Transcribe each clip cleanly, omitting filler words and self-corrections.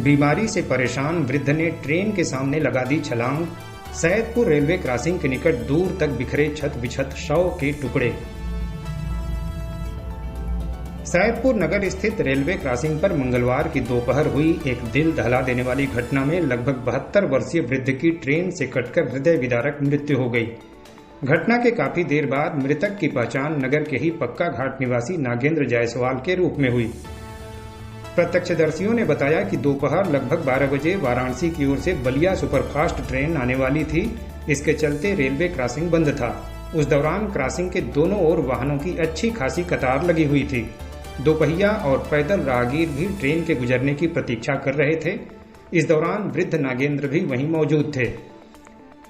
बीमारी से परेशान वृद्ध ने ट्रेन के सामने लगा दी छलांग। सैदपुर रेलवे क्रॉसिंग के निकट दूर तक बिखरे छत बिछत शव के टुकड़े। सैदपुर नगर स्थित रेलवे क्रॉसिंग पर मंगलवार की दोपहर हुई एक दिल दहला देने वाली घटना में लगभग 72 वर्षीय वृद्ध की ट्रेन से कटकर हृदय विदारक मृत्यु हो गई। घटना के काफी देर बाद मृतक की पहचान नगर के ही पक्का घाट निवासी नागेंद्र जायसवाल के रूप में हुई। प्रत्यक्षदर्शियों ने बताया कि दोपहर लगभग 12 बजे वाराणसी की ओर से बलिया सुपरफास्ट ट्रेन आने वाली थी। इसके चलते रेलवे क्रॉसिंग बंद था। उस दौरान क्रॉसिंग के दोनों ओर वाहनों की अच्छी खासी कतार लगी हुई थी। दोपहिया और पैदल राहगीर भी ट्रेन के गुजरने की प्रतीक्षा कर रहे थे। इस दौरान वृद्ध नागेंद्र भी वहीं मौजूद थे।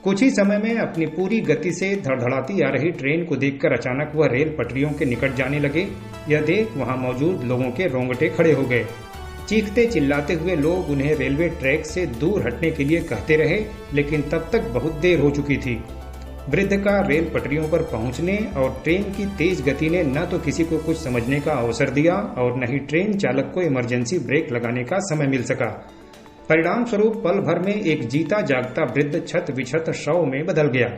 कुछ ही समय में अपनी पूरी गति से धड़धड़ाती आ रही ट्रेन को देखकर अचानक वह रेल पटरियों के निकट जाने लगे। यह देख वहां मौजूद लोगों के रोंगटे खड़े हो गए। चीखते चिल्लाते हुए लोग उन्हें रेलवे ट्रैक से दूर हटने के लिए कहते रहे, लेकिन तब तक बहुत देर हो चुकी थी। वृद्ध का रेल पटरियों पर पहुंचने और ट्रेन की तेज गति ने न तो किसी को कुछ समझने का अवसर दिया और न ही ट्रेन चालक को इमरजेंसी ब्रेक लगाने का समय मिल सका। परिणाम स्वरूप पल भर में एक जीता जागता वृद्ध छत विछत शव में बदल गया।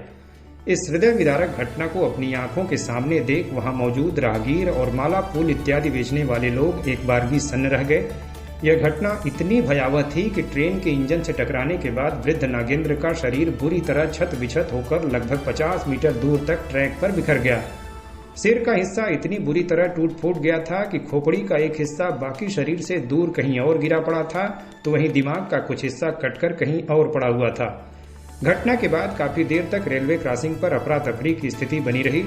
इस हृदय विदारक घटना को अपनी आंखों के सामने देख वहां मौजूद राहगीर और माला फूल इत्यादि बेचने वाले लोग एक बारगी सन्न रह गए। यह घटना इतनी भयावह थी कि ट्रेन के इंजन से टकराने के बाद वृद्ध नागेंद्र का शरीर बुरी तरह छत विछत होकर लगभग 50 मीटर दूर तक ट्रैक पर बिखर गया। सिर का हिस्सा इतनी बुरी तरह टूट फूट गया था कि खोपड़ी का एक हिस्सा बाकी शरीर से दूर कहीं और गिरा पड़ा था, तो वहीं दिमाग का कुछ हिस्सा कटकर कहीं और पड़ा हुआ था। घटना के बाद काफी देर तक रेलवे क्रॉसिंग पर अफरा तफरी की स्थिति बनी रही।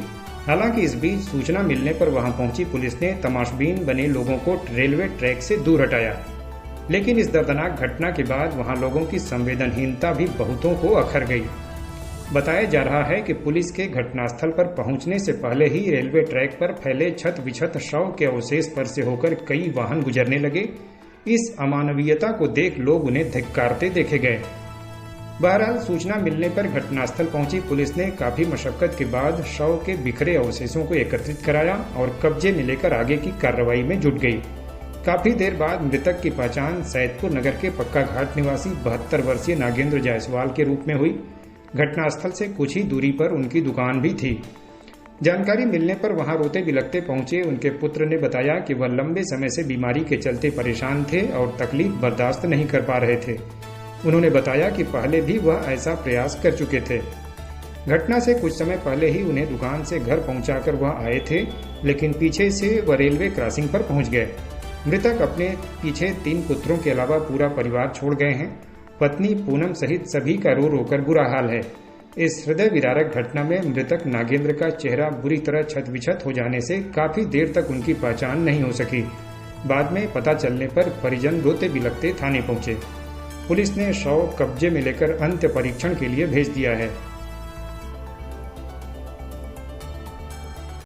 हालांकि इस बीच सूचना मिलने पर वहां पहुंची पुलिस ने तमाशबीन बने लोगों को रेलवे ट्रैक से दूर हटाया। लेकिन इस दर्दनाक घटना के बाद वहां लोगों की संवेदनहीनता भी बहुतों को अखर गई। बताया जा रहा है कि पुलिस के घटनास्थल पर पहुंचने से पहले ही रेलवे ट्रैक पर फैले छत विछत शव के अवशेष पर से होकर कई वाहन गुजरने लगे। इस अमानवीयता को देख लोग उन्हें धिक्कारते देखे गए। बहरहाल सूचना मिलने पर घटनास्थल पहुंची पुलिस ने काफी मशक्कत के बाद शव के बिखरे अवशेषों को एकत्रित कराया और कब्जे में लेकर आगे की कार्रवाई में जुट गई। काफी देर बाद मृतक की पहचान सैदपुर नगर के पक्का घाट निवासी 72 वर्षीय नागेंद्र जायसवाल के रूप में हुई। घटनास्थल से कुछ ही दूरी पर उनकी दुकान भी थी। जानकारी मिलने पर वहां रोते बिलखते पहुंचे उनके पुत्र ने बताया कि वह लंबे समय से बीमारी के चलते परेशान थे और तकलीफ बर्दाश्त नहीं कर पा रहे थे। उन्होंने बताया कि पहले भी वह ऐसा प्रयास कर चुके थे। घटना से कुछ समय पहले ही उन्हें दुकान से घर पहुंचाकर वह आए थे, लेकिन पीछे से वह रेलवे क्रॉसिंग पर पहुंच गए। मृतक अपने पीछे 3 पुत्रों के अलावा पूरा परिवार छोड़ गए हैं। पत्नी पूनम सहित सभी का रो रोकर बुरा हाल है। इस हृदय विदारक घटना में मृतक नागेंद्र का चेहरा बुरी तरह छत विछत हो जाने से काफी देर तक उनकी पहचान नहीं हो सकी। बाद में पता चलने पर परिजन रोते बिलखते थाने पहुंचे। पुलिस ने शव कब्जे में लेकर अंत्य परीक्षण के लिए भेज दिया है।